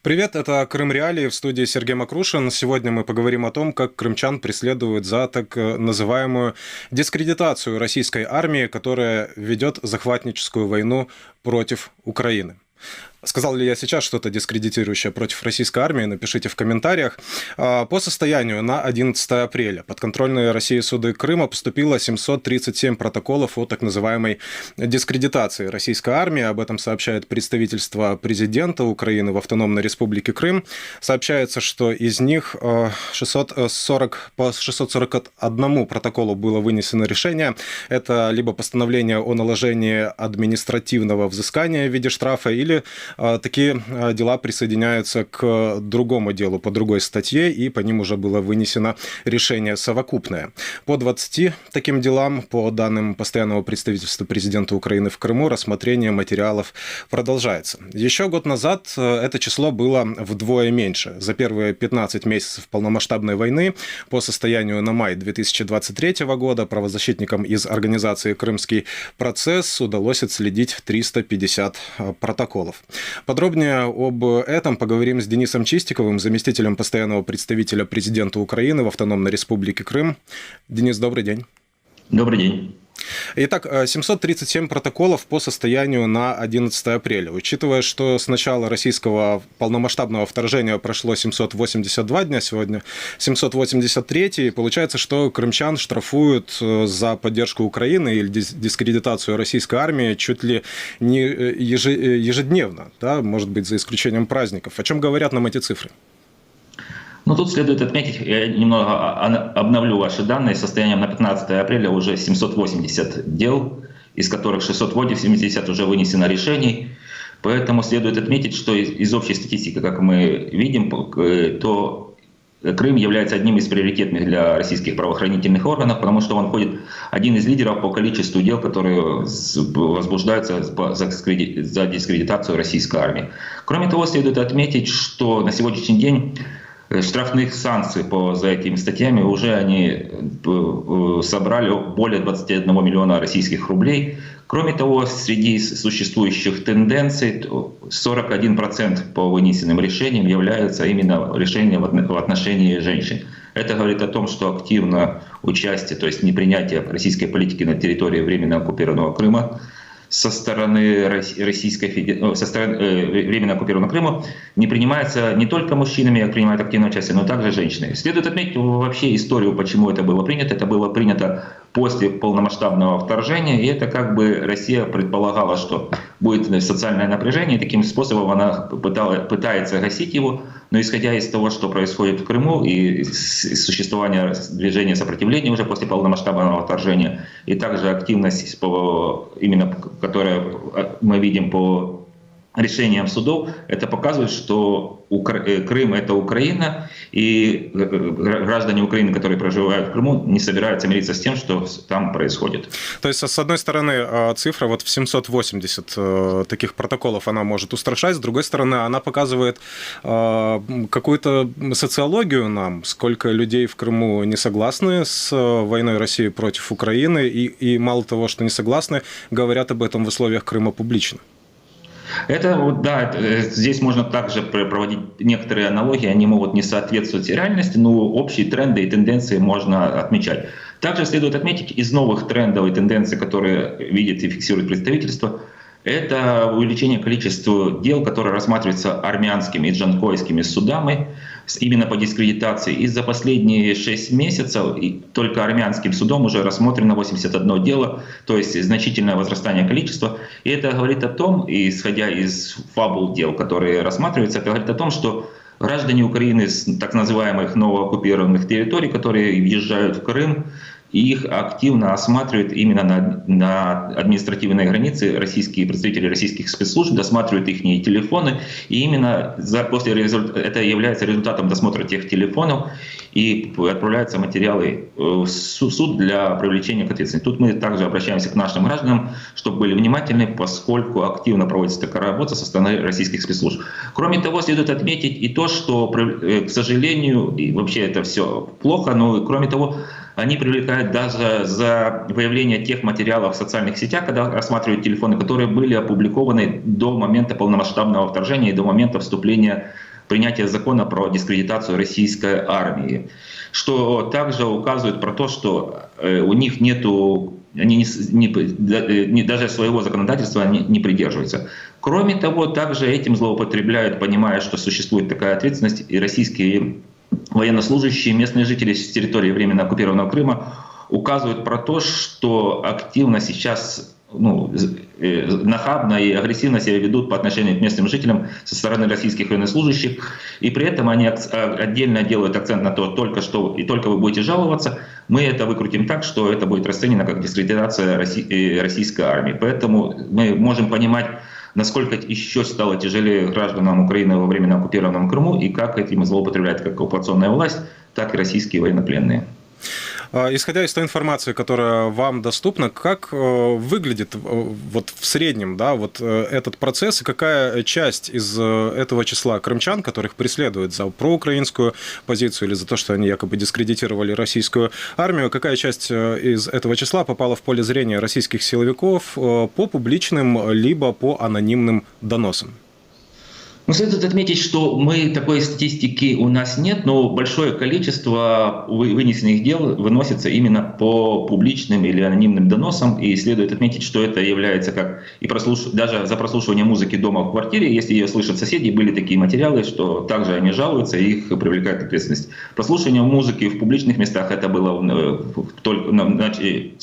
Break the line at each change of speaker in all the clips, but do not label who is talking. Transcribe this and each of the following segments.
Привет, это Крым Реалии, в студии Сергей Макрушин. Сегодня мы поговорим о том, как крымчан преследуют за так называемую дискредитацию российской армии, которая ведет захватническую войну против Украины. Сказал ли я сейчас что-то дискредитирующее против российской армии? Напишите в комментариях. По состоянию на 11 апреля подконтрольные России суды Крыма поступило 737 протоколов о так называемой дискредитации российской армии. Об этом сообщает представительство президента Украины в Автономной Республике Крым. Сообщается, что из них по 641 протоколу было вынесено решение. Это либо постановление о наложении административного взыскания в виде штрафа, или такие дела присоединяются к другому делу по другой статье, и по ним уже было вынесено решение совокупное. По 20 таким делам, по данным постоянного представительства президента Украины в Крыму, рассмотрение материалов продолжается. Еще год назад это число было вдвое меньше. За первые 15 месяцев полномасштабной войны по состоянию на май 2023 года правозащитникам из организации «Крымский процесс» удалось отследить 350 протоколов. Подробнее об этом поговорим с Денисом Чистиковым, заместителем постоянного представителя президента Украины в Автономной Республике Крым. Денис, добрый день.
Добрый день.
Итак, 737 протоколов по состоянию на 11 апреля. Учитывая, что с начала российского полномасштабного вторжения прошло 782 дня, сегодня 783, получается, что крымчан штрафуют за поддержку Украины или дискредитацию российской армии чуть ли не ежедневно, да, может быть, за исключением праздников. О чем говорят нам эти цифры?
Ну, тут следует отметить, я немного обновлю ваши данные, состоянием на 15 апреля уже 780 дел, из которых 680 уже вынесено решений. Поэтому следует отметить, что из общей статистики, как мы видим, то Крым является одним из приоритетных для российских правоохранительных органов, потому что он входит один из лидеров по количеству дел, которые возбуждаются за дискредитацию российской армии. Кроме того, следует отметить, что на сегодняшний день штрафных санкций за этими статьями уже они собрали более 21 миллиона российских рублей. Кроме того, среди существующих тенденций 41% по вынесенным решениям являются именно решения в отношении женщин. Это говорит о том, что активное участие, то есть непринятие российской политики на территории временно оккупированного Крыма со стороны временно оккупированного Крыма не принимается не только мужчинами, а принимают активное участие, но также женщины. Следует отметить вообще историю, почему это было принято. Это было принято после полномасштабного вторжения, и это как бы Россия предполагала, что будет социальное напряжение, и таким способом она пытается гасить его. Но исходя из того, что происходит в Крыму и существование движения сопротивления уже после полномасштабного вторжения, и также активность, именно которую мы видим по решениям судов, это показывает, что Крым — это Украина, и граждане Украины, которые проживают в Крыму, не собираются мириться с тем, что там происходит.
То есть, с одной стороны, цифра вот в 780 таких протоколов, она может устрашать, с другой стороны, она показывает какую-то социологию нам, сколько людей в Крыму не согласны с войной России против Украины, и мало того, что не согласны, говорят об этом в условиях Крыма публично.
Это, да, здесь можно также проводить некоторые аналогии, они могут не соответствовать реальности, но общие тренды и тенденции можно отмечать. Также следует отметить из новых трендов и тенденций, которые видит и фиксирует представительство, это увеличение количества дел, которые рассматриваются армянскими и джанкойскими судами именно по дискредитации. И за последние 6 месяцев только армянским судом уже рассмотрено 81 дело, то есть значительное возрастание количества. И это говорит о том, исходя из фабул дел, которые рассматриваются, это говорит о том, что граждане Украины с так называемых новооккупированных территорий, которые въезжают в Крым, их активно осматривают именно на административной границе российские представители российских спецслужб, досматривают их телефоны, и именно это является результатом досмотра тех телефонов, и отправляются материалы в суд для привлечения к ответственности. Тут мы также обращаемся к нашим гражданам, чтобы были внимательны, поскольку активно проводится такая работа со стороны российских спецслужб. Кроме того, следует отметить и то, что, к сожалению, и вообще это все плохо, но кроме того, они привлекают даже за выявление тех материалов в социальных сетях, когда рассматривают телефоны, которые были опубликованы до момента полномасштабного вторжения и до момента вступления принятия закона про дискредитацию российской армии, что также указывает про то, что у них нету, они даже своего законодательства не придерживаются. Кроме того, также этим злоупотребляют, понимая, что существует такая ответственность, и российские военнослужащие, местные жители с территории временно оккупированного Крыма указывают про то, что активно сейчас нахабно и агрессивно себя ведут по отношению к местным жителям со стороны российских военнослужащих, и при этом они отдельно делают акцент на то, только вы будете жаловаться, мы это выкрутим так, что это будет расценено как дискредитация российской армии. Поэтому мы можем понимать, насколько еще стало тяжелее гражданам Украины во временно оккупированном Крыму и как этим злоупотребляет как оккупационная власть, так и российские военнопленные.
Исходя из той информации, которая вам доступна, как выглядит вот в среднем, да, вот этот процесс, и какая часть из этого числа крымчан, которых преследуют за проукраинскую позицию или за то, что они якобы дискредитировали российскую армию, какая часть из этого числа попала в поле зрения российских силовиков по публичным либо по анонимным доносам?
Ну, следует отметить, что такой статистики у нас нет, но большое количество вынесенных дел выносится именно по публичным или анонимным доносам, и следует отметить, что это является как и даже за прослушивание музыки дома в квартире, если ее слышат соседи, были такие материалы, что также они жалуются и их привлекают к ответственности. Прослушивание музыки в публичных местах, это было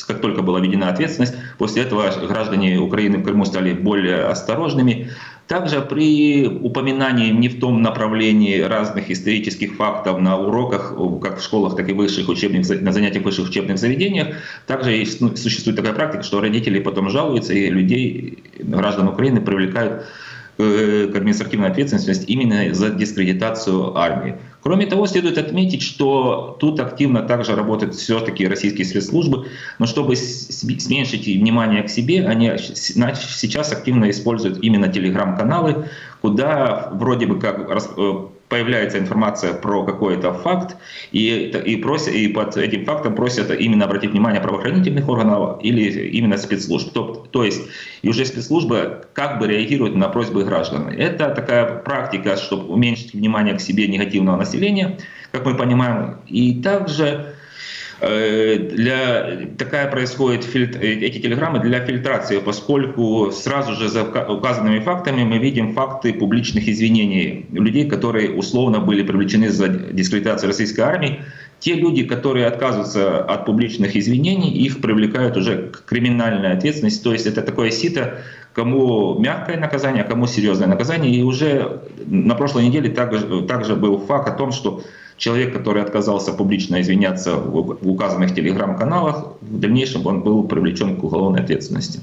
как только была введена ответственность, после этого граждане Украины в Крыму стали более осторожными. Также при упоминании не в том направлении разных исторических фактов на уроках, как в школах, так и на занятиях в высших учебных заведениях, также существует такая практика, что родители потом жалуются, и граждан Украины привлекают к административной ответственности именно за дискредитацию армии. Кроме того, следует отметить, что тут активно также работают все-таки российские спецслужбы, но чтобы сменьшить внимание к себе, они сейчас активно используют именно телеграм-каналы, куда вроде бы как появляется информация про какой-то факт, и под этим фактом просят именно обратить внимание правоохранительных органов или именно спецслужб. То есть и уже спецслужбы как бы реагируют на просьбы граждан. Это такая практика, чтобы уменьшить внимание к себе негативного населения, как мы понимаем. И также такая происходит эти телеграммы для фильтрации, поскольку сразу же за указанными фактами мы видим факты публичных извинений людей, которые условно были привлечены за дискредитацию российской армии. Те люди, которые отказываются от публичных извинений, их привлекают уже к криминальной ответственности. То есть это такое сито, кому мягкое наказание, а кому серьезное наказание. И уже на прошлой неделе также был факт о том, что человек, который отказался публично извиняться в указанных телеграм-каналах, в дальнейшем он был привлечен к уголовной ответственности.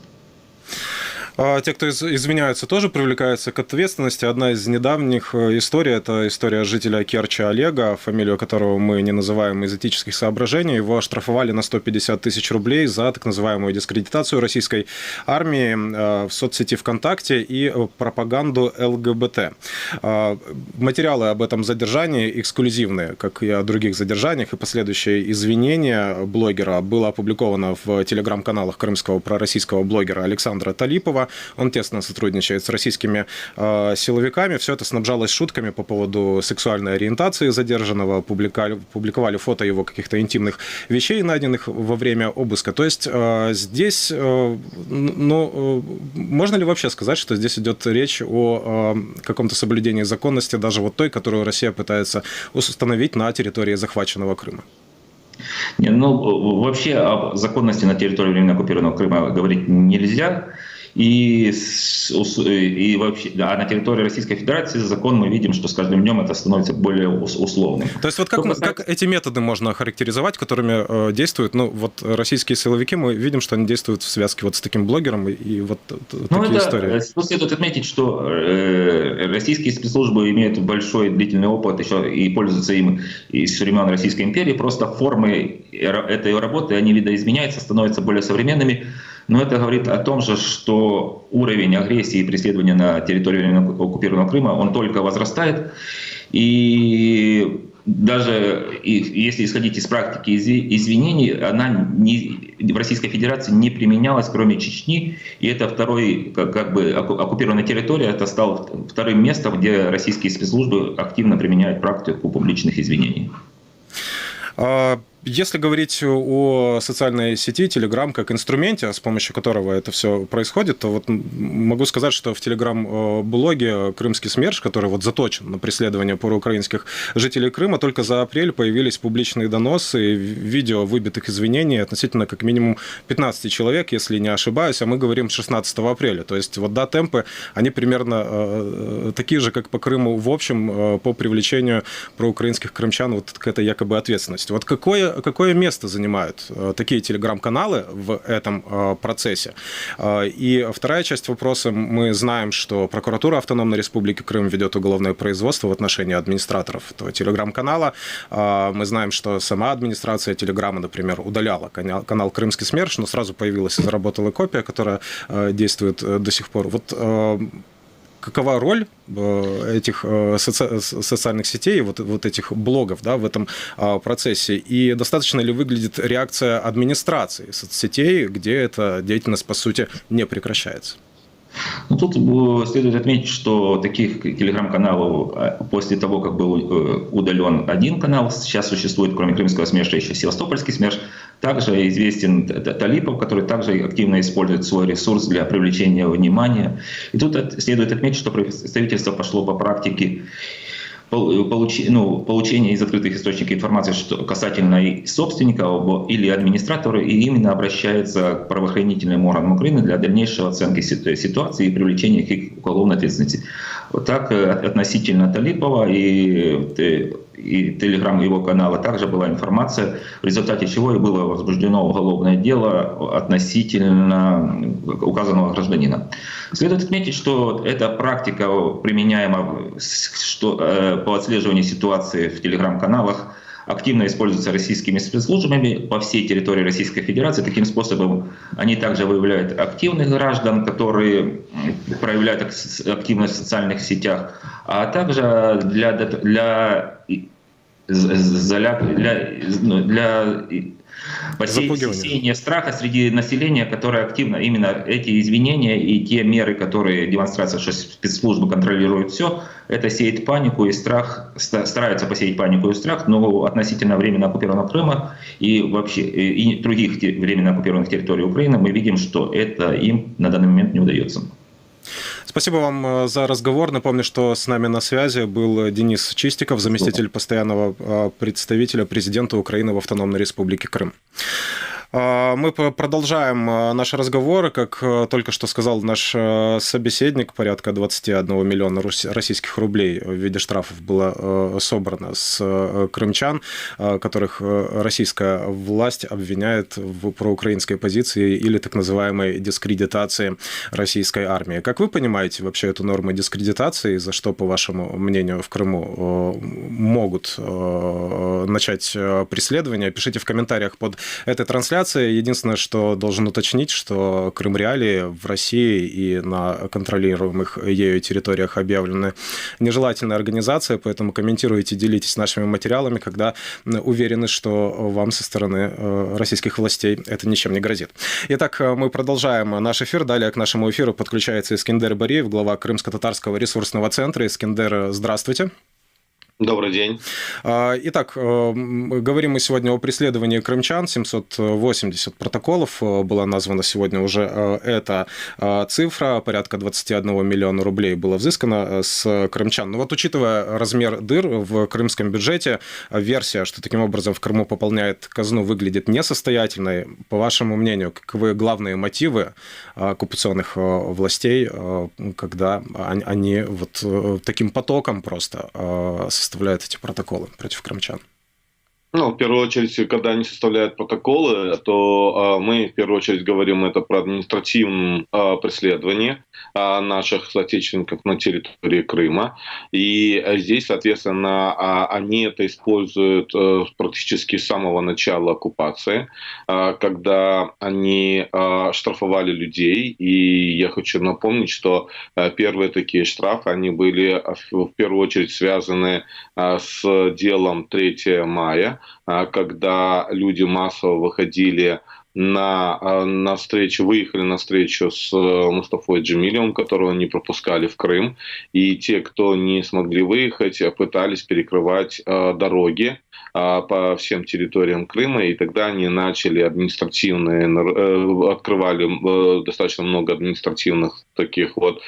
Те, кто извиняются, тоже привлекаются к ответственности. Одна из недавних историй – это история жителя Керчи Олега, фамилию которого мы не называем из этических соображений. Его оштрафовали на 150 тысяч рублей за так называемую дискредитацию российской армии в соцсети ВКонтакте и пропаганду ЛГБТ. Материалы об этом задержании эксклюзивные, как и о других задержаниях, и последующее извинение блогера было опубликовано в телеграм-каналах крымского пророссийского блогера Александра Талипова. Он тесно сотрудничает с российскими силовиками. Все это снабжалось шутками по поводу сексуальной ориентации задержанного. Публиковали фото его каких-то интимных вещей, найденных во время обыска. То есть здесь, можно ли вообще сказать, что здесь идет речь о каком-то соблюдении законности, даже вот той, которую Россия пытается установить на территории захваченного Крыма?
Вообще о законности на территории временно оккупированного Крыма говорить нельзя. И вообще, на территории Российской Федерации закон мы видим, что с каждым днем это становится более условным.
То есть вот как эти методы можно охарактеризовать, которыми действуют российские силовики? Мы видим, что они действуют в связке с таким блогером и такие истории.
Тут следует отметить, что российские спецслужбы имеют большой длительный опыт еще и пользуются им из времен Российской империи. Просто формы этой работы, они видоизменяются, становятся более современными. Но это говорит о том же, что уровень агрессии и преследования на территории оккупированного Крыма, он только возрастает. И даже если исходить из практики извинений, она в Российской Федерации не применялась, кроме Чечни, и это второй, как бы, оккупированная территория, это стало вторым местом, где российские спецслужбы активно применяют практику публичных извинений.
Если говорить о социальной сети Telegram как инструменте, с помощью которого это все происходит, то вот могу сказать, что в Telegram-блоге «Крымский СМЕРШ», который вот заточен на преследование проукраинских жителей Крыма, только за апрель появились публичные доносы, видео выбитых извинений относительно как минимум 15 человек, если не ошибаюсь, а мы говорим 16 апреля. То есть вот, да, темпы, они примерно такие же, как по Крыму в общем, по привлечению проукраинских крымчан вот к этой якобы ответственности. Вот какое место занимают такие телеграм-каналы в этом процессе? И вторая часть вопроса. Мы знаем, что прокуратура Автономной Республики Крым ведет уголовное производство в отношении администраторов этого телеграм-канала. Мы знаем, что сама администрация Телеграма, например, удаляла канал «Крымский СМЕРШ», но сразу появилась и заработала копия, которая действует до сих пор. Вот какова роль этих социальных сетей, вот этих блогов, да, в этом процессе? И достаточно ли выглядит реакция администрации соцсетей, где эта деятельность, по сути, не прекращается?
Ну, тут следует отметить, что таких телеграм-каналов после того, как был удален один канал, сейчас существует, кроме крымского СМЕРШа, еще севастопольский СМЕРШ. Также известен Талипов, который также активно использует свой ресурс для привлечения внимания. И тут следует отметить, что представительство пошло по практике получения из открытых источников информации касательно собственника или администратора, и именно обращается к правоохранительным органам Украины для дальнейшей оценки ситуации и привлечения их к уголовной ответственности. Вот так относительно Талипова и Телеграм его канала также была информация, в результате чего и было возбуждено уголовное дело относительно указанного гражданина. Следует отметить, что эта практика, применяемая по отслеживанию ситуации в телеграм-каналах, активно используется российскими спецслужбами по всей территории Российской Федерации. Таким способом они также выявляют активных граждан, которые проявляют активность в социальных сетях, а также для посеяния страха среди населения, которое активно, именно эти извинения и те меры, которые демонстрация, что спецслужбы контролируют все, это сеет панику и страх, стараются посеять панику и страх, но относительно временно оккупированного Крыма и вообще и других временно оккупированных территорий Украины мы видим, что это им на данный момент не удается.
Спасибо вам за разговор. Напомню, что с нами на связи был Денис Чистиков, заместитель постоянного представителя президента Украины в Автономной Республике Крым. Мы продолжаем наш разговор. Как только что сказал наш собеседник, порядка 21 миллиона российских рублей в виде штрафов было собрано с крымчан, которых российская власть обвиняет в проукраинской позиции или так называемой дискредитации российской армии. Как вы понимаете вообще эту норму дискредитации, за что, по вашему мнению, в Крыму могут начать преследование? Пишите в комментариях под этой трансляцией. Единственное, что должен уточнить, что Крым Реалии в России и на контролируемых ею территориях объявлены нежелательной организацией, поэтому комментируйте, делитесь нашими материалами, когда уверены, что вам со стороны российских властей это ничем не грозит. Итак, мы продолжаем наш эфир. Далее к нашему эфиру подключается Искендер Бариев, глава Крымско-татарского ресурсного центра. Искендер, здравствуйте.
Добрый день.
Итак, говорим мы сегодня о преследовании крымчан. 780 протоколов была названа сегодня уже эта цифра. Порядка 21 миллиона рублей было взыскано с крымчан. Но вот учитывая размер дыр в крымском бюджете, версия, что таким образом в Крыму пополняет казну, выглядит несостоятельной. По вашему мнению, каковы главные мотивы оккупационных властей, когда они вот таким потоком просто составляют эти протоколы против крымчан?
Ну, в первую очередь, когда они составляют протоколы, то мы в первую очередь говорим это про административное преследование наших соотечественников на территории Крыма. И здесь, соответственно, они это используют практически с самого начала оккупации, когда они штрафовали людей. И я хочу напомнить, что первые такие штрафы, они были в первую очередь связаны с делом 3 мая, когда люди массово выходили на встречу, выехали на встречу с Мустафой Джемилевым, которого не пропускали в Крым. И те, кто не смогли выехать, пытались перекрывать дороги по всем территориям Крыма. И тогда они начали открывали достаточно много административных таких вот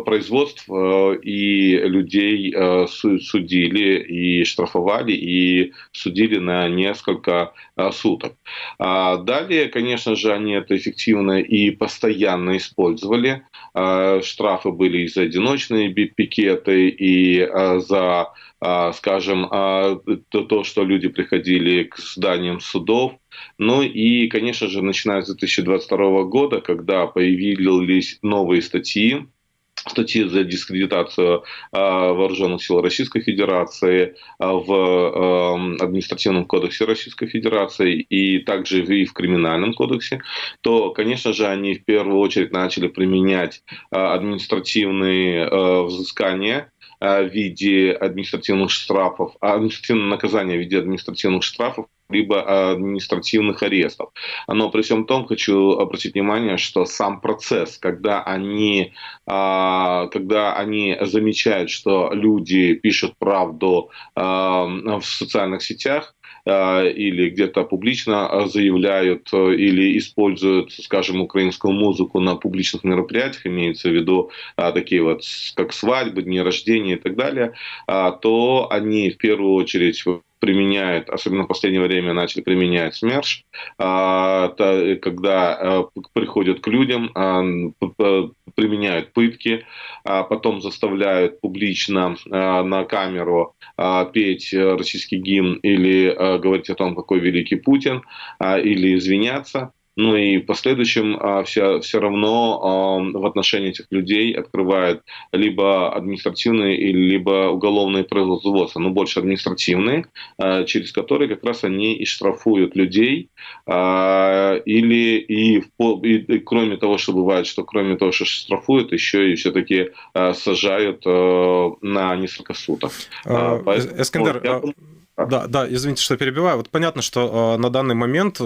производств, и людей судили и штрафовали, и судили на несколько суток. Далее, конечно же, они это эффективно и постоянно использовали. Штрафы были и за одиночные пикеты, и за, скажем, то, что люди приходили к зданиям судов. Ну и, конечно же, начиная с 2022 года, когда появились новые статьи за дискредитацию вооруженных сил Российской Федерации в административном кодексе Российской Федерации и также и в криминальном кодексе, то, конечно же, они в первую очередь начали применять административные взыскания в виде административных штрафов, административное наказание в виде административных штрафов либо административных арестов. Но при всем том хочу обратить внимание, что сам процесс, когда они замечают, что люди пишут правду в социальных сетях, или где-то публично заявляют или используют, скажем, украинскую музыку на публичных мероприятиях, имеется в виду такие вот, как свадьбы, дни рождения и так далее, то они в первую очередь применяют, особенно в последнее время начали применять СМЕРШ, когда приходят к людям, применяют пытки, потом заставляют публично на камеру петь российский гимн или говорить о том, какой великий Путин, или извиняться. Ну и в последующем все равно в отношении этих людей открывают либо административные, либо уголовные производства, но больше административные, через которые как раз они и штрафуют людей. И кроме того, что бывает, что кроме того, что штрафуют, еще и все-таки сажают на несколько суток.
Эскандер, да, извините, что перебиваю. Вот понятно, что на данный момент,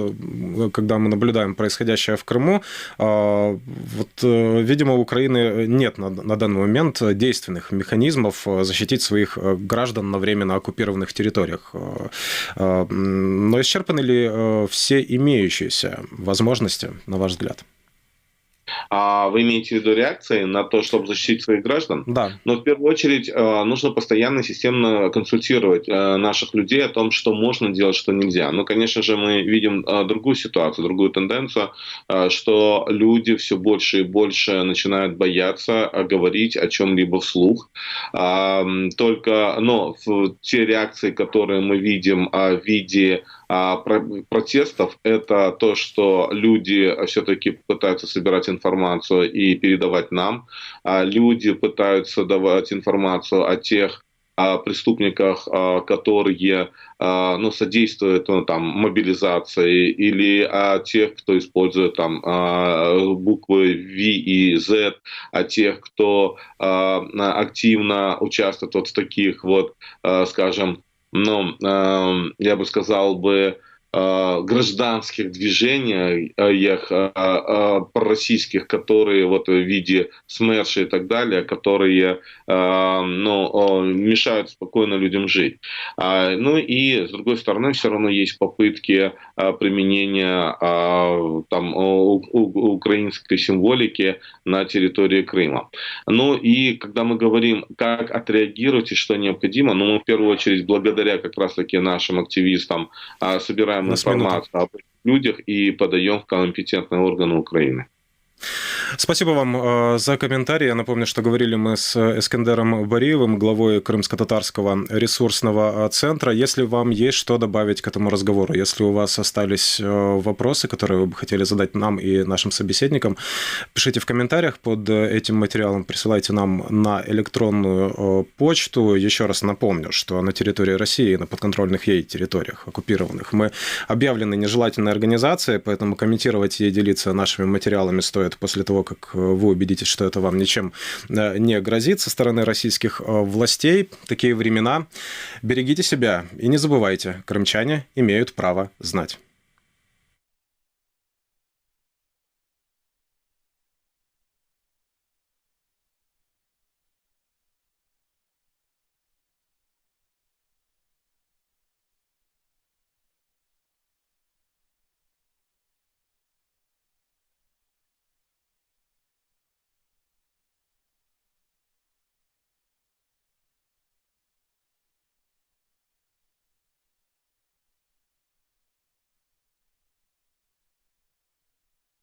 когда мы наблюдаем происходящее в Крыму, видимо, у Украины нет на данный момент действенных механизмов защитить своих граждан на временно оккупированных территориях. Но исчерпаны ли все имеющиеся возможности, на ваш взгляд?
Вы имеете в виду реакции на то, чтобы защитить своих граждан?
Да.
Но в первую очередь нужно постоянно системно консультировать наших людей о том, что можно делать, что нельзя. Ну, конечно же, мы видим другую ситуацию, другую тенденцию, что люди все больше и больше начинают бояться говорить о чем-либо вслух. Но те реакции, которые мы видим в виде протестов, это то, что люди все-таки пытаются собирать информацию и передавать нам. Люди пытаются давать информацию о тех преступниках, которые содействуют мобилизации, или о тех, кто использует буквы V и Z, о тех, кто активно участвует в таких скажем, я бы сказал гражданских движениях пророссийских, которые в виде СМЕРШа и так далее, которые мешают спокойно людям жить. И с другой стороны, все равно есть попытки применения украинской символики на территории Крыма. И когда мы говорим, как отреагировать и что необходимо, мы в первую очередь благодаря как раз-таки нашим активистам собираем информацию об этих людях и подаем в компетентные органы Украины.
Спасибо вам за комментарий. Я напомню, что говорили мы с Эскендером Бариевым, главой Крымско-татарского ресурсного центра. Если вам есть что добавить к этому разговору, если у вас остались вопросы, которые вы бы хотели задать нам и нашим собеседникам, пишите в комментариях под этим материалом, присылайте нам на электронную почту. Еще раз напомню, что на территории России, на подконтрольных ей территориях, оккупированных, мы объявлены нежелательной организацией, поэтому комментировать и делиться нашими материалами стоит после того, как вы убедитесь, что это вам ничем не грозит со стороны российских властей. Такие времена. Берегите себя и не забывайте, крымчане имеют право знать.